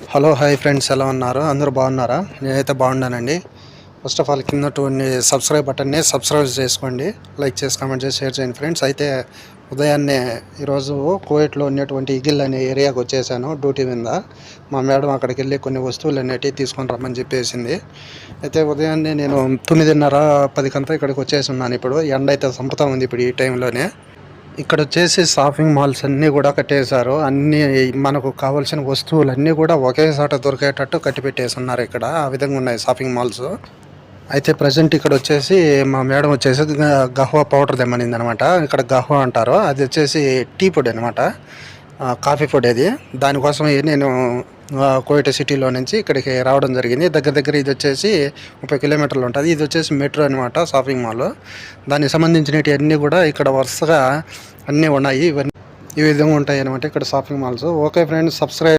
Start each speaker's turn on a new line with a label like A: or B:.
A: Hello hi friends, ఎలా ఉన్నారు? అందరూ బాగున్నారా? నేనైతే బాగున్నానండి. ఫస్ట్ ఆఫ్ ఆల్ కింద సబ్స్క్రైబ్ బటన్ని సబ్స్క్రైబ్ చేసుకోండి, లైక్ చేసి కామెంట్ చేసి షేర్ చేయండి ఫ్రెండ్స్. అయితే ఉదయాన్నే ఈరోజు కువైట్లో ఉన్నటువంటి ఇగిల్ అనే ఏరియాకి వచ్చేసాను డ్యూటీ మీద. మా మేడం అక్కడికి వెళ్ళి కొన్ని వస్తువులు అనేటివి తీసుకొని రమ్మని చెప్పేసింది. అయితే ఉదయాన్నే నేను 9:30 10 ఇక్కడికి వచ్చేసి ఉన్నాను. ఇప్పుడు ఎండ అయితే చంపుతా ఉంది ఇప్పుడు ఈ టైంలోనే. ఇక్కడ వచ్చేసి షాపింగ్ మాల్స్ అన్నీ కూడా కట్టేశారు. అన్నీ మనకు కావాల్సిన వస్తువులన్నీ కూడా ఒకే చోట దొరికేటట్టు కట్టిపెట్టేసి ఉన్నారు. ఇక్కడ ఆ విధంగా ఉన్నాయి షాపింగ్ మాల్స్. అయితే ప్రజెంట్ ఇక్కడ వచ్చేసి మా మేడం వచ్చేసి గహ్వా పౌడర్ తెమ్మనింది అనమాట. ఇక్కడ గహ్వా అంటారు, అది వచ్చేసి టీ పొడి అనమాట, కాఫీ పొడి. అది దానికోసం నేను కోయట సిటీలో నుంచి ఇక్కడికి రావడం జరిగింది. దగ్గర దగ్గర ఇది వచ్చేసి 30 కిలోమీటర్లు ఉంటుంది. ఇది వచ్చేసి మెట్రో అనమాట షాపింగ్ మాల్. దానికి సంబంధించినవి అన్నీ కూడా ఇక్కడ వరుసగా అన్నీ ఉన్నాయి. ఇవన్నీ ఈ విధంగా ఉంటాయి అనమాట ఇక్కడ shopping malls. Okay friends, subscribe.